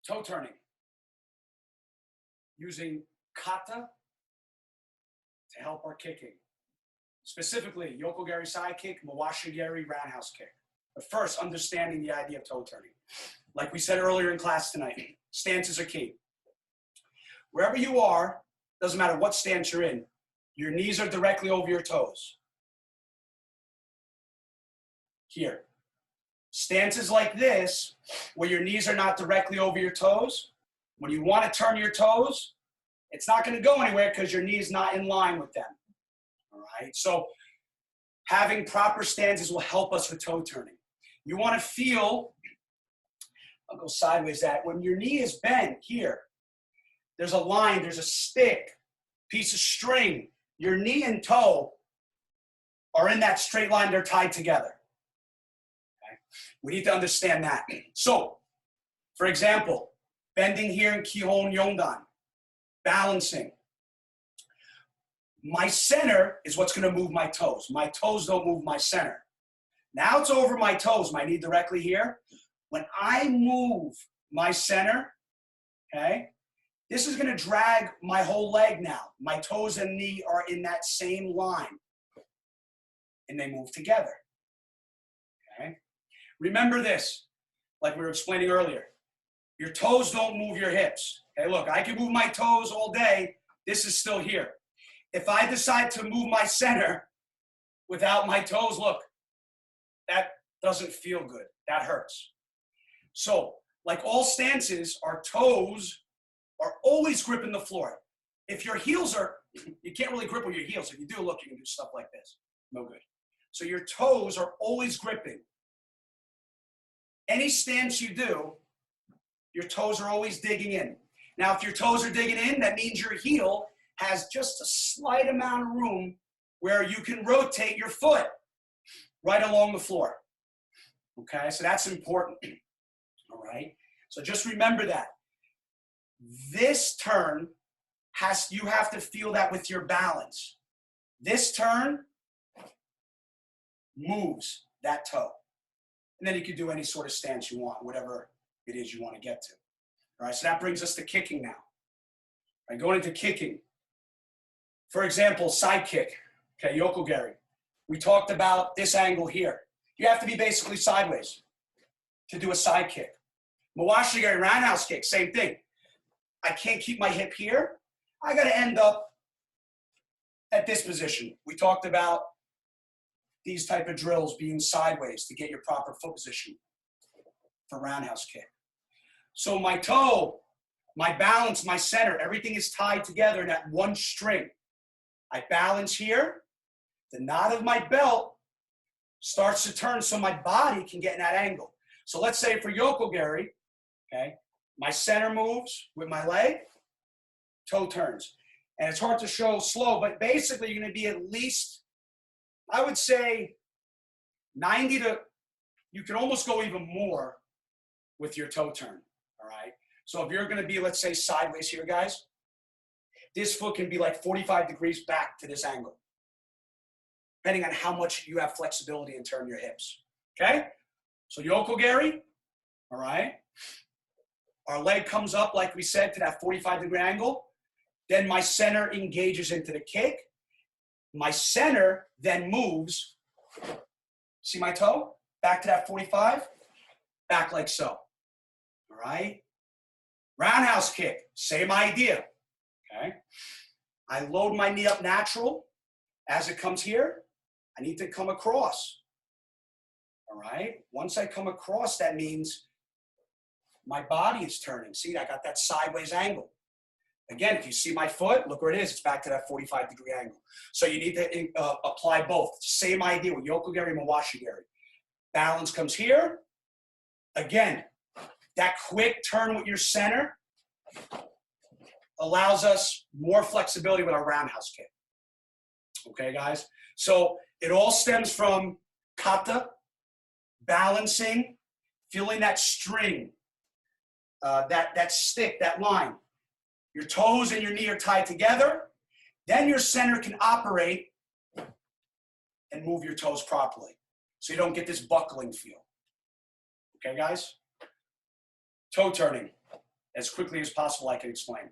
toe turning using kata to help our kicking. Specifically, Yokogari side kick, Mawashigari roundhouse kick. But first, understanding the idea of toe turning. Like we said earlier in class tonight, stances are key. Wherever you are, doesn't matter what stance you're in, your knees are directly over your toes. Here. Stances like this, where your knees are not directly over your toes, when you want to turn your toes, it's not going to go anywhere because your knee is not in line with them. All right? So having proper stances will help us with toe turning. You want to feel, I'll go sideways, that when your knee is bent here, there's a line, there's a stick, piece of string. Your knee and toe are in that straight line, they're tied together. Okay? We need to understand that. So, for example, bending here in Kihon Yondan, balancing. My center is what's going to move my toes. My toes don't move my center. Now it's over my toes, my knee directly here. When I move my center, okay, this is going to drag my whole leg now. My toes and knee are in that same line, and they move together. Okay? Remember this, like we were explaining earlier. Your toes don't move your hips. Okay, look, I can move my toes all day. This is still here. If I decide to move my center without my toes, look, that doesn't feel good. That hurts. So, like all stances, our toes are always gripping the floor. If your heels are, you can't really grip with your heels. If you do, look, you can do stuff like this. No good. So your toes are always gripping. Any stance you do, your toes are always digging in. Now, if your toes are digging in, that means your heel has just a slight amount of room where you can rotate your foot right along the floor. Okay, so that's important. All right, so just remember that. This turn you have to feel that with your balance. This turn moves that toe. And then you can do any sort of stance you want, whatever it is you want to get to. All right, so that brings us to kicking now. All right, going into kicking. For example, side kick, okay, Yokogari. We talked about this angle here. You have to be basically sideways to do a side kick. Mawashigari roundhouse kick, same thing. I can't keep my hip here. I got to end up at this position. We talked about these type of drills being sideways to get your proper foot position for roundhouse kick. So my toe, my balance, my center, everything is tied together in that one string. I balance here. The knot of my belt starts to turn so my body can get in that angle. So let's say for Yokogari, okay, my center moves with my leg, toe turns. And it's hard to show slow, but basically you're going to be at least, I would say, 90 to, you can almost go even more with your toe turn, all right? So if you're going to be, let's say, sideways here, guys, this foot can be like 45 degrees back to this angle, depending on how much you have flexibility and turn your hips, okay? So Yokogari, all right? Our leg comes up, like we said, to that 45-degree angle. Then my center engages into the kick. My center then moves, see my toe? Back to that 45, back like so, all right? Roundhouse kick, same idea, okay? I load my knee up natural. As it comes here, I need to come across, all right? Once I come across, that means my body is turning. See, I got that sideways angle. Again, if you see my foot, look where it is. It's back to that 45-degree angle. So you need to apply both. Same idea with Yokogari, Mawashigari. Balance comes here. Again, that quick turn with your center allows us more flexibility with our roundhouse kick. Okay, guys? So it all stems from kata, balancing, feeling that string, that stick, that line. Your toes and your knee are tied together. Then your center can operate and move your toes properly, so you don't get this buckling feel. Okay, guys? Toe turning. as quickly as possible I can explain.